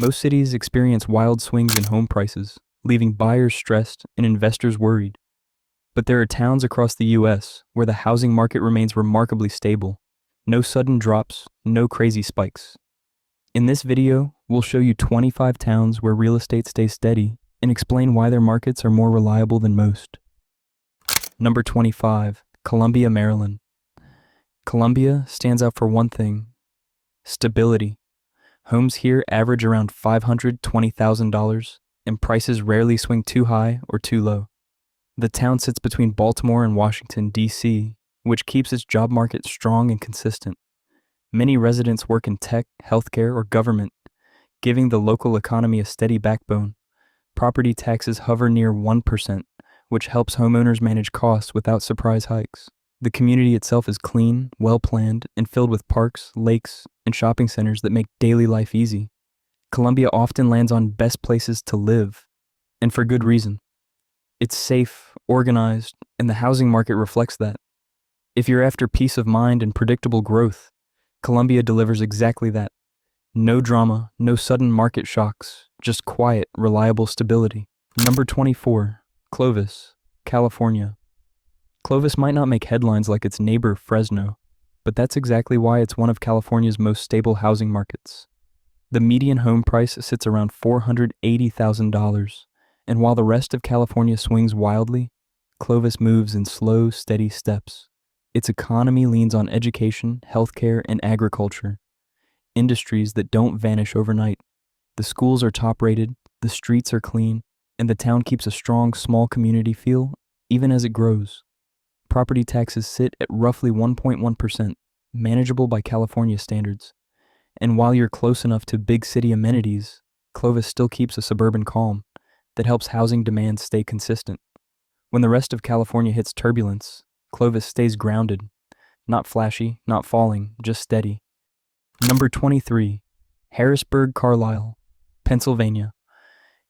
Most cities experience wild swings in home prices, leaving buyers stressed and investors worried. But there are towns across the US where the housing market remains remarkably stable. No sudden drops, no crazy spikes. In this video, we'll show you 25 towns where real estate stays steady and explain why their markets are more reliable than most. Number 25, Columbia, Maryland. Columbia stands out for one thing: stability. Homes here average around $520,000, and prices rarely swing too high or too low. The town sits between Baltimore and Washington, D.C., which keeps its job market strong and consistent. Many residents work in tech, healthcare, or government, giving the local economy a steady backbone. Property taxes hover near 1%, which helps homeowners manage costs without surprise hikes. The community itself is clean, well-planned, and filled with parks, lakes, and shopping centers that make daily life easy. Columbia often lands on best places to live, and for good reason. It's safe, organized, and the housing market reflects that. If you're after peace of mind and predictable growth, Columbia delivers exactly that. No drama, no sudden market shocks, just quiet, reliable stability. Number 24, Clovis, California. Clovis might not make headlines like its neighbor Fresno, but that's exactly why it's one of California's most stable housing markets. The median home price sits around $480,000, and while the rest of California swings wildly, Clovis moves in slow, steady steps. Its economy leans on education, healthcare, and agriculture, industries that don't vanish overnight. The schools are top-rated, the streets are clean, and the town keeps a strong, small community feel even as it grows. Property taxes sit at roughly 1.1%, manageable by California standards. And while you're close enough to big city amenities, Clovis still keeps a suburban calm that helps housing demand stay consistent. When the rest of California hits turbulence, Clovis stays grounded, not flashy, not falling, just steady. Number 23, Harrisburg, Carlisle, Pennsylvania.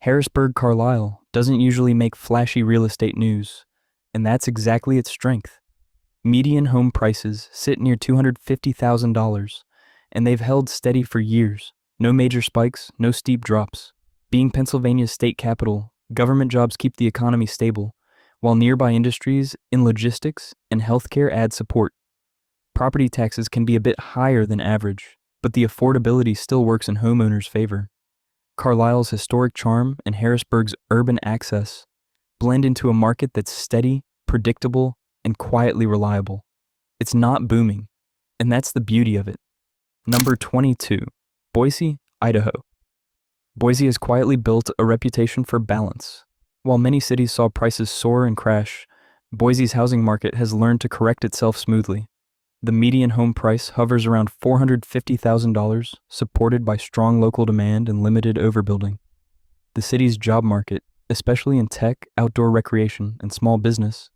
Harrisburg, Carlisle doesn't usually make flashy real estate news, and that's exactly its strength. Median home prices sit near $250,000, and they've held steady for years. No major spikes, no steep drops. Being Pennsylvania's state capital, government jobs keep the economy stable, while nearby industries in logistics and healthcare add support. Property taxes can be a bit higher than average, but the affordability still works in homeowners' favor. Carlisle's historic charm and Harrisburg's urban access blend into a market that's steady, predictable, and quietly reliable. It's not booming, and that's the beauty of it. Number 22, Boise, Idaho. Boise has quietly built a reputation for balance. While many cities saw prices soar and crash, Boise's housing market has learned to correct itself smoothly. The median home price hovers around $450,000, supported by strong local demand and limited overbuilding. The city's job market, especially in tech, outdoor recreation, and small business,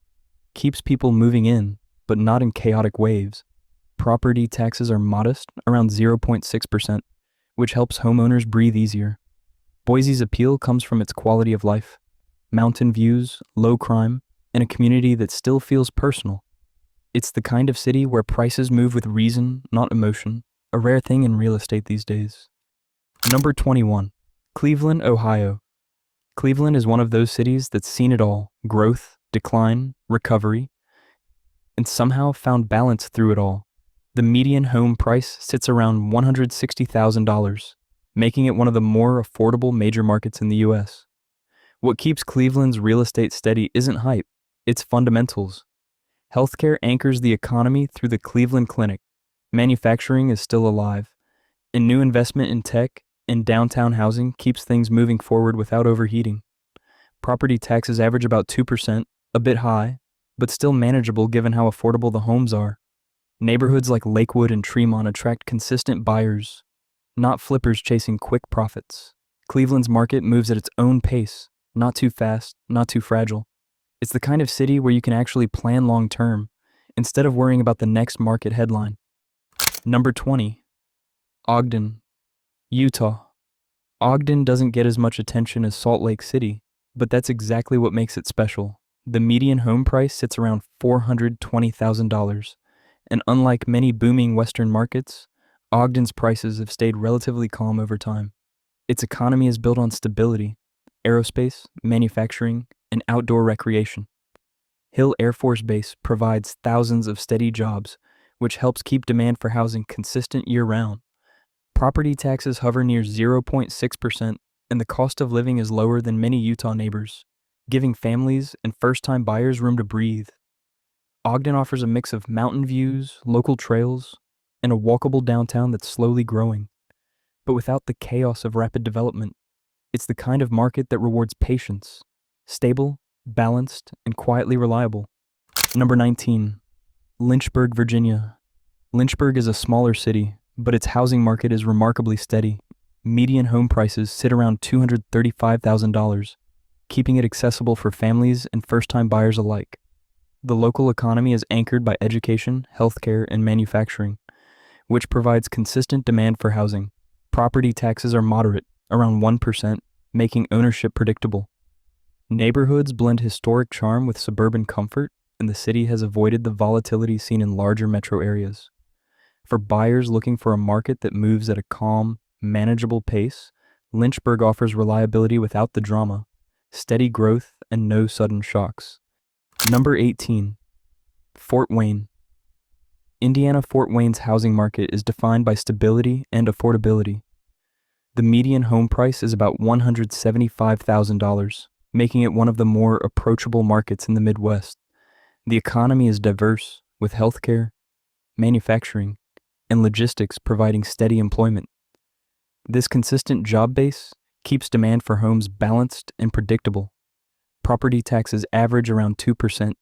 keeps people moving in, but not in chaotic waves. Property taxes are modest, around 0.6%, which helps homeowners breathe easier. Boise's appeal comes from its quality of life: mountain views, low crime, and a community that still feels personal. It's the kind of city where prices move with reason, not emotion, a rare thing in real estate these days. Number 21, Cleveland, Ohio. Cleveland is one of those cities that's seen it all: growth, decline, recovery, and somehow found balance through it all. The median home price sits around $160,000, making it one of the more affordable major markets in the US. What keeps Cleveland's real estate steady isn't hype, it's fundamentals. Healthcare anchors the economy through the Cleveland Clinic. Manufacturing is still alive, and new investment in tech and downtown housing keeps things moving forward without overheating. Property taxes average about 2%, a bit high, but still manageable given how affordable the homes are. Neighborhoods like Lakewood and Tremont attract consistent buyers, not flippers chasing quick profits. Cleveland's market moves at its own pace, not too fast, not too fragile. It's the kind of city where you can actually plan long-term, instead of worrying about the next market headline. Number 20, Ogden, Utah. Ogden doesn't get as much attention as Salt Lake City, but that's exactly what makes it special. The median home price sits around $420,000, and unlike many booming Western markets, Ogden's prices have stayed relatively calm over time. Its economy is built on stability, aerospace, manufacturing, and outdoor recreation. Hill Air Force Base provides thousands of steady jobs, which helps keep demand for housing consistent year-round. Property taxes hover near 0.6%, and the cost of living is lower than many Utah neighbors, giving families and first-time buyers room to breathe. Ogden offers a mix of mountain views, local trails, and a walkable downtown that's slowly growing. But without the chaos of rapid development, it's the kind of market that rewards patience, stable, balanced, and quietly reliable. Number 19, Lynchburg, Virginia. Lynchburg is a smaller city, but its housing market is remarkably steady. Median home prices sit around $235,000, keeping it accessible for families and first-time buyers alike. The local economy is anchored by education, healthcare, and manufacturing, which provides consistent demand for housing. Property taxes are moderate, around 1%, making ownership predictable. Neighborhoods blend historic charm with suburban comfort, and the city has avoided the volatility seen in larger metro areas. For buyers looking for a market that moves at a calm, manageable pace, Lynchburg offers reliability without the drama, steady growth, and no sudden shocks. Number 18, Fort Wayne. Indiana Fort Wayne's housing market is defined by stability and affordability. The median home price is about $175,000, making it one of the more approachable markets in the Midwest. The economy is diverse, with healthcare, manufacturing, and logistics providing steady employment. This consistent job base keeps demand for homes balanced and predictable. Property taxes average around 2%,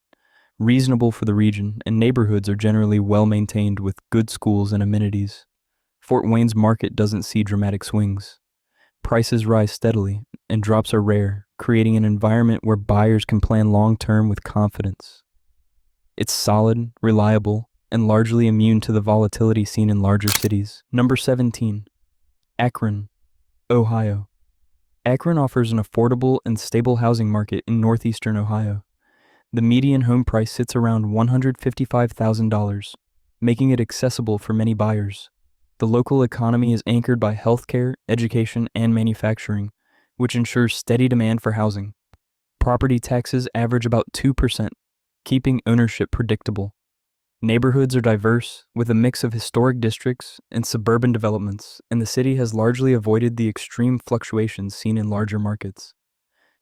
reasonable for the region, and neighborhoods are generally well maintained with good schools and amenities. Fort Wayne's market doesn't see dramatic swings. Prices rise steadily, and drops are rare, creating an environment where buyers can plan long-term with confidence. It's solid, reliable, and largely immune to the volatility seen in larger cities. Number 17, Akron, Ohio. Akron offers an affordable and stable housing market in northeastern Ohio. The median home price sits around $155,000, making it accessible for many buyers. The local economy is anchored by healthcare, education, and manufacturing, which ensures steady demand for housing. Property taxes average about 2%, keeping ownership predictable. Neighborhoods are diverse, with a mix of historic districts and suburban developments, and the city has largely avoided the extreme fluctuations seen in larger markets.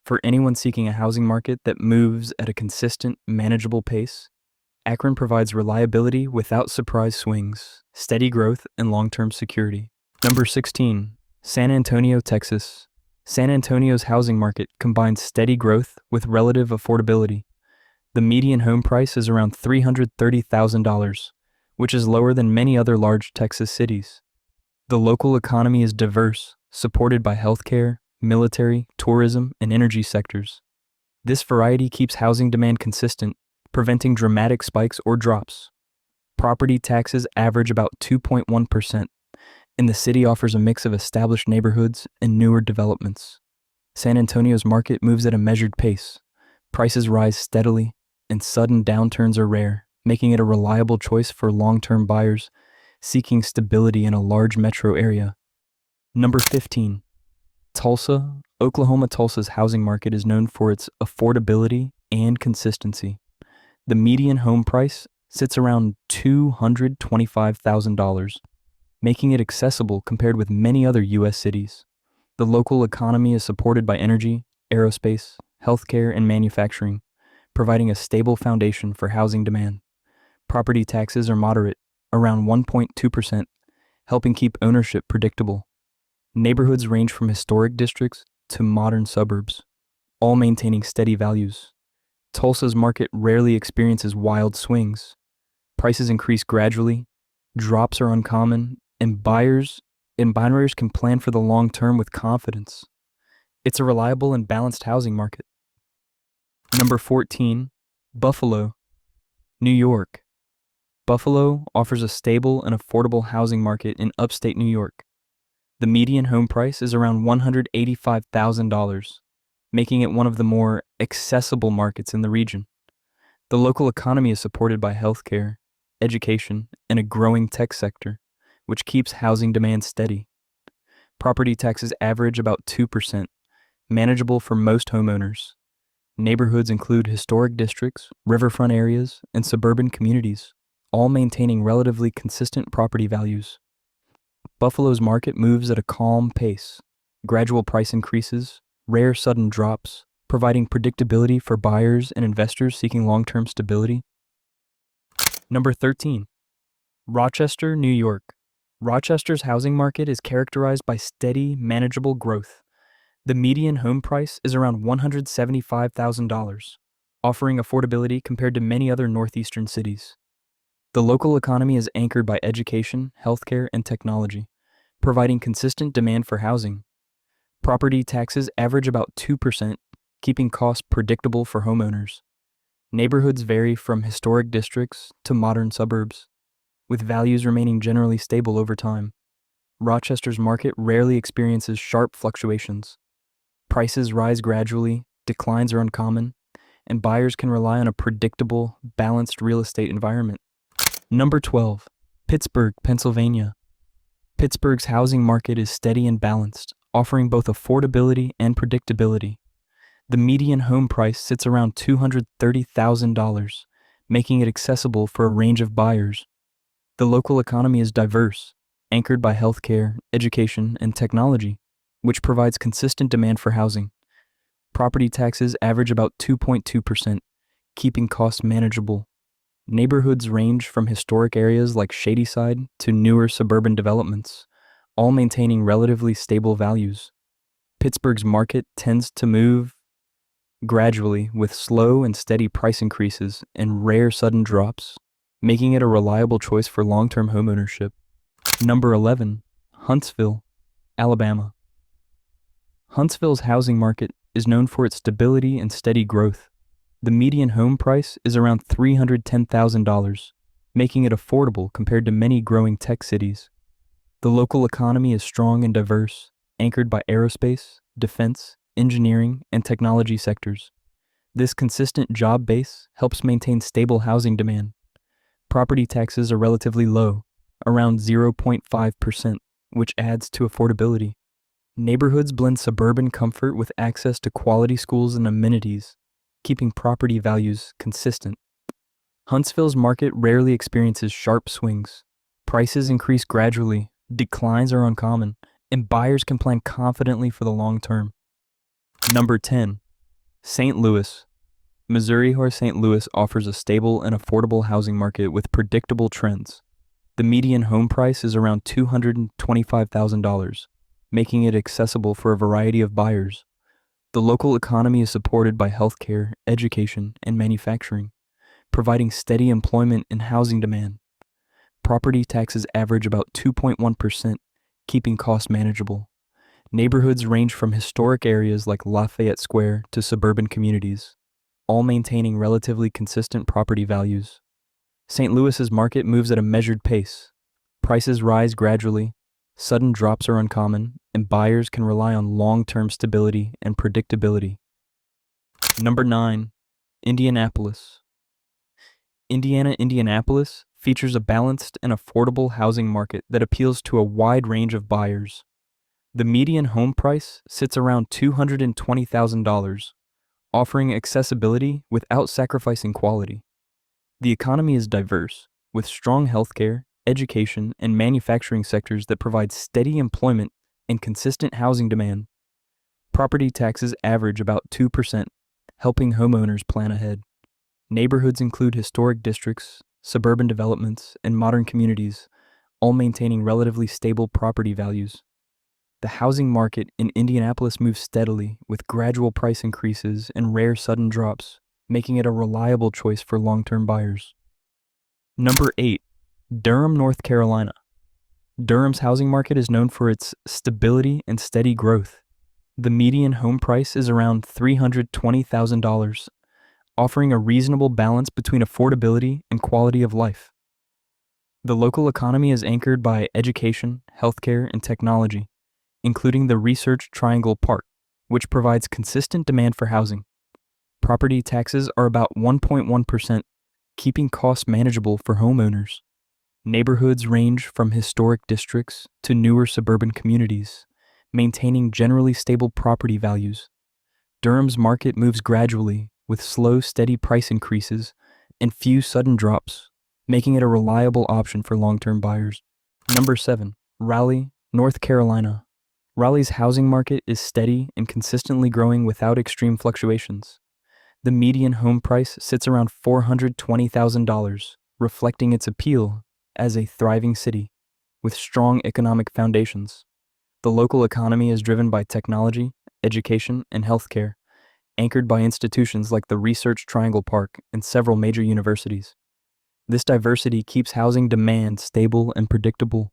For anyone seeking a housing market that moves at a consistent, manageable pace, Akron provides reliability without surprise swings, steady growth, and long-term security. Number 16, San Antonio, Texas. San Antonio's housing market combines steady growth with relative affordability. The median home price is around $330,000, which is lower than many other large Texas cities. The local economy is diverse, supported by healthcare, military, tourism, and energy sectors. This variety keeps housing demand consistent, preventing dramatic spikes or drops. Property taxes average about 2.1%, and the city offers a mix of established neighborhoods and newer developments. San Antonio's market moves at a measured pace. Prices rise steadily, and sudden downturns are rare, making it a reliable choice for long-term buyers seeking stability in a large metro area. Number 15, Tulsa, Oklahoma. Tulsa's housing market is known for its affordability and consistency. The median home price sits around $225,000, making it accessible compared with many other U.S. cities. The local economy is supported by energy, aerospace, healthcare, and manufacturing, providing a stable foundation for housing demand. Property taxes are moderate, around 1.2%, helping keep ownership predictable. Neighborhoods range from historic districts to modern suburbs, all maintaining steady values. Tulsa's market rarely experiences wild swings. Prices increase gradually, drops are uncommon, and buyers can plan for the long term with confidence. It's a reliable and balanced housing market. Number 14, Buffalo, New York. Buffalo offers a stable and affordable housing market in upstate New York. The median home price is around $185,000, making it one of the more accessible markets in the region. The local economy is supported by healthcare, education, and a growing tech sector, which keeps housing demand steady. Property taxes average about 2%, manageable for most homeowners. Neighborhoods include historic districts, riverfront areas, and suburban communities, all maintaining relatively consistent property values. Buffalo's market moves at a calm pace, gradual price increases, rare sudden drops, providing predictability for buyers and investors seeking long-term stability. Number 13. Rochester, New York. Rochester's housing market is characterized by steady, manageable growth. The median home price is around $175,000, offering affordability compared to many other northeastern cities. The local economy is anchored by education, healthcare, and technology, providing consistent demand for housing. Property taxes average about 2%, keeping costs predictable for homeowners. Neighborhoods vary from historic districts to modern suburbs, with values remaining generally stable over time. Rochester's market rarely experiences sharp fluctuations. Prices rise gradually, declines are uncommon, and buyers can rely on a predictable, balanced real estate environment. Number 12. Pittsburgh, Pennsylvania. Pittsburgh's housing market is steady and balanced, offering both affordability and predictability. The median home price sits around $230,000, making it accessible for a range of buyers. The local economy is diverse, anchored by healthcare, education, and technology, which provides consistent demand for housing. Property taxes average about 2.2%, keeping costs manageable. Neighborhoods range from historic areas like Shadyside to newer suburban developments, all maintaining relatively stable values. Pittsburgh's market tends to move gradually with slow and steady price increases and rare sudden drops, making it a reliable choice for long-term homeownership. Number 11. Huntsville, Alabama. Huntsville's housing market is known for its stability and steady growth. The median home price is around $310,000, making it affordable compared to many growing tech cities. The local economy is strong and diverse, anchored by aerospace, defense, engineering, and technology sectors. This consistent job base helps maintain stable housing demand. Property taxes are relatively low, around 0.5%, which adds to affordability. Neighborhoods blend suburban comfort with access to quality schools and amenities, keeping property values consistent. Huntsville's market rarely experiences sharp swings. Prices increase gradually, declines are uncommon, and buyers can plan confidently for the long term. Number 10. St. Louis. Missouri or St. Louis offers a stable and affordable housing market with predictable trends. The median home price is around $225,000, making it accessible for a variety of buyers. The local economy is supported by healthcare, education, and manufacturing, providing steady employment and housing demand. Property taxes average about 2.1%, keeping costs manageable. Neighborhoods range from historic areas like Lafayette Square to suburban communities, all maintaining relatively consistent property values. St. Louis's market moves at a measured pace. Prices rise gradually, sudden drops are uncommon, and buyers can rely on long-term stability and predictability. Number 9. Indianapolis. Indianapolis features a balanced and affordable housing market that appeals to a wide range of buyers. The median home price sits around $220,000, offering accessibility without sacrificing quality. The economy is diverse, with strong healthcare, education, and manufacturing sectors that provide steady employment and consistent housing demand. Property taxes average about 2%, helping homeowners plan ahead. Neighborhoods include historic districts, suburban developments, and modern communities, all maintaining relatively stable property values. The housing market in Indianapolis moves steadily with gradual price increases and rare sudden drops, making it a reliable choice for long-term buyers. Number 8. Durham, North Carolina. Durham's housing market is known for its stability and steady growth. The median home price is around $320,000, offering a reasonable balance between affordability and quality of life. The local economy is anchored by education, healthcare, and technology, including the Research Triangle Park, which provides consistent demand for housing. Property taxes are about 1.1%, keeping costs manageable for homeowners. Neighborhoods range from historic districts to newer suburban communities, maintaining generally stable property values. Durham's market moves gradually, with slow, steady price increases and few sudden drops, making it a reliable option for long-term buyers. Number 7. Raleigh, North Carolina. Raleigh's housing market is steady and consistently growing without extreme fluctuations. The median home price sits around $420,000, reflecting its appeal as a thriving city with strong economic foundations. The local economy is driven by technology, education, and healthcare, anchored by institutions like the Research Triangle Park and several major universities. This diversity keeps housing demand stable and predictable.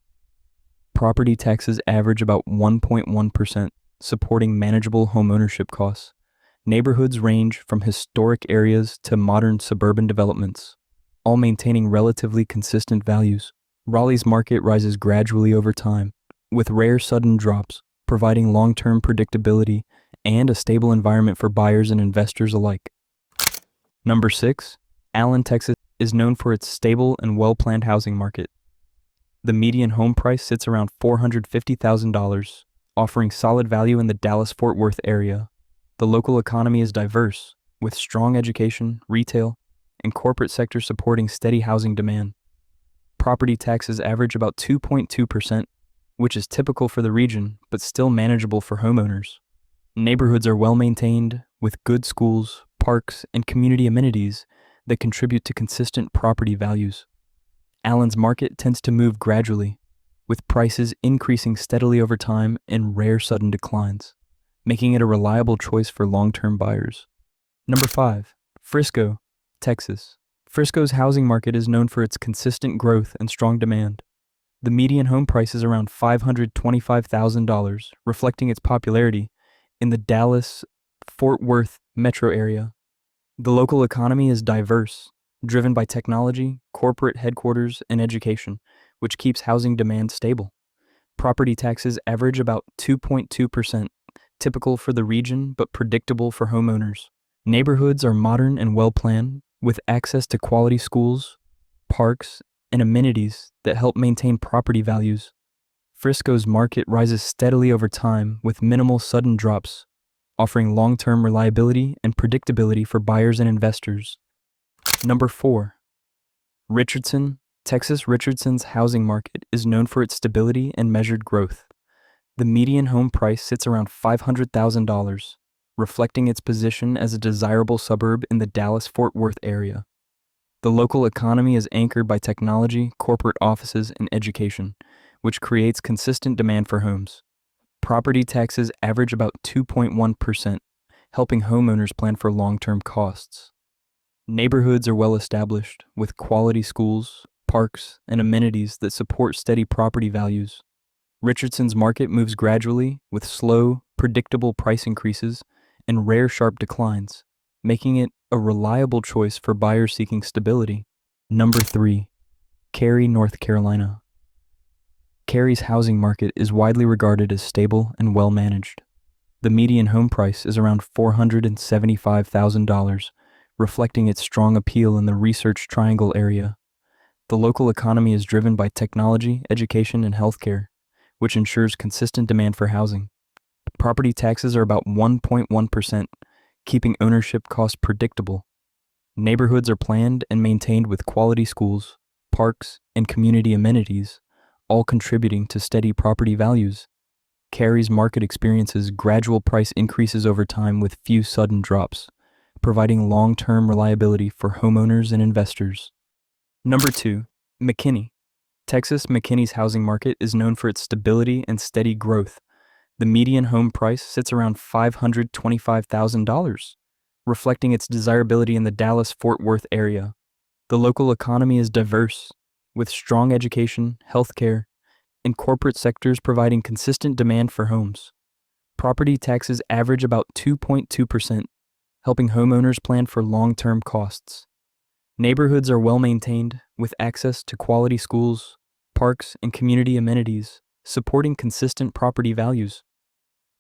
Property taxes average about 1.1%, supporting manageable homeownership costs. Neighborhoods range from historic areas to modern suburban developments, all maintaining relatively consistent values. Raleigh's market rises gradually over time, with rare sudden drops, providing long-term predictability and a stable environment for buyers and investors alike. Number 6. Allen, Texas is known for its stable and well-planned housing market. The median home price sits around $450,000, offering solid value in the Dallas-Fort Worth area. The local economy is diverse, with strong education, retail, and corporate sectors supporting steady housing demand. Property taxes average about 2.2%, which is typical for the region, but still manageable for homeowners. Neighborhoods are well maintained, with good schools, parks, and community amenities that contribute to consistent property values. Allen's market tends to move gradually, with prices increasing steadily over time and rare sudden declines, making it a reliable choice for long-term buyers. Number 5. Frisco, Texas. Frisco's housing market is known for its consistent growth and strong demand. The median home price is around $525,000, reflecting its popularity in the Dallas-Fort Worth metro area. The local economy is diverse, driven by technology, corporate headquarters, and education, which keeps housing demand stable. Property taxes average about 2.2%, typical for the region but predictable for homeowners. Neighborhoods are modern and well-planned, with access to quality schools, parks, and amenities that help maintain property values. Frisco's market rises steadily over time with minimal sudden drops, offering long-term reliability and predictability for buyers and investors. Number 4. Richardson, Texas. Richardson's housing market is known for its stability and measured growth. The median home price sits around $500,000, reflecting its position as a desirable suburb in the Dallas-Fort Worth area. The local economy is anchored by technology, corporate offices, and education, which creates consistent demand for homes. Property taxes average about 2.1%, helping homeowners plan for long-term costs. Neighborhoods are well established, with quality schools, parks, and amenities that support steady property values. Richardson's market moves gradually, with slow, predictable price increases and rare sharp declines, making it a reliable choice for buyers seeking stability. Number 3. Cary, North Carolina. Cary's housing market is widely regarded as stable and well managed. The median home price is around $475,000, reflecting its strong appeal in the Research Triangle area. The local economy is driven by technology, education, and healthcare, which ensures consistent demand for housing. Property taxes are about 1.1%, keeping ownership costs predictable. Neighborhoods are planned and maintained with quality schools, parks, and community amenities, all contributing to steady property values. Cary's market experiences gradual price increases over time with few sudden drops, providing long-term reliability for homeowners and investors. Number 2. McKinney, Texas. McKinney's housing market is known for its stability and steady growth. The median home price sits around $525,000, reflecting its desirability in the Dallas-Fort Worth area. The local economy is diverse, with strong education, healthcare, and corporate sectors providing consistent demand for homes. Property taxes average about 2.2%, helping homeowners plan for long-term costs. Neighborhoods are well maintained, with access to quality schools, parks, and community amenities, supporting consistent property values.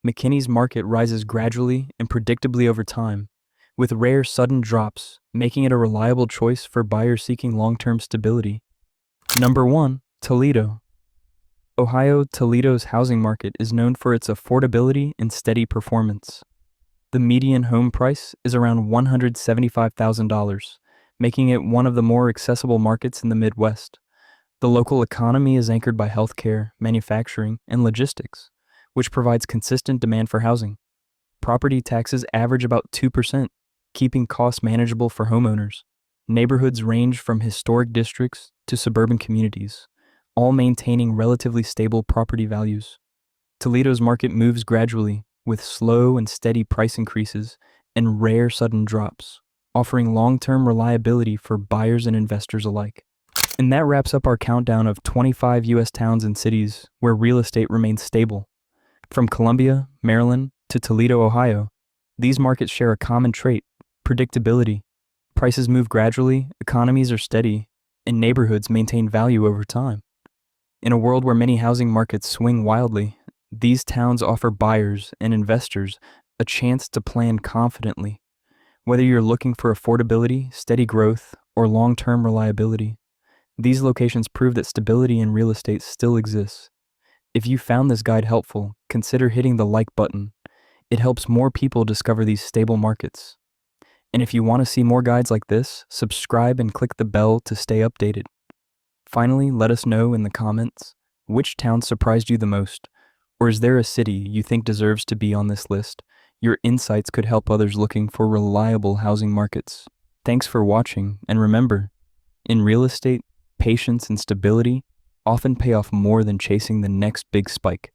McKinney's market rises gradually and predictably over time, with rare sudden drops, making it a reliable choice for buyers seeking long-term stability. Number 1. Toledo. Ohio, Toledo's housing market is known for its affordability and steady performance. The median home price is around $175,000, making it one of the more accessible markets in the Midwest. The local economy is anchored by healthcare, manufacturing, and logistics, which provides consistent demand for housing. Property taxes average about 2%, keeping costs manageable for homeowners. Neighborhoods range from historic districts to suburban communities, all maintaining relatively stable property values. Toledo's market moves gradually, with slow and steady price increases and rare sudden drops, offering long-term reliability for buyers and investors alike. And that wraps up our countdown of 25 U.S. towns and cities where real estate remains stable. From Columbia, Maryland, to Toledo, Ohio, these markets share a common trait: predictability. Prices move gradually, economies are steady, and neighborhoods maintain value over time. In a world where many housing markets swing wildly, these towns offer buyers and investors a chance to plan confidently. Whether you're looking for affordability, steady growth, or long-term reliability, these locations prove that stability in real estate still exists. If you found this guide helpful, consider hitting the like button. It helps more people discover these stable markets. And if you want to see more guides like this, subscribe and click the bell to stay updated. Finally, let us know in the comments which town surprised you the most, or is there a city you think deserves to be on this list? Your insights could help others looking for reliable housing markets. Thanks for watching, and remember, in real estate, patience and stability often pay off more than chasing the next big spike.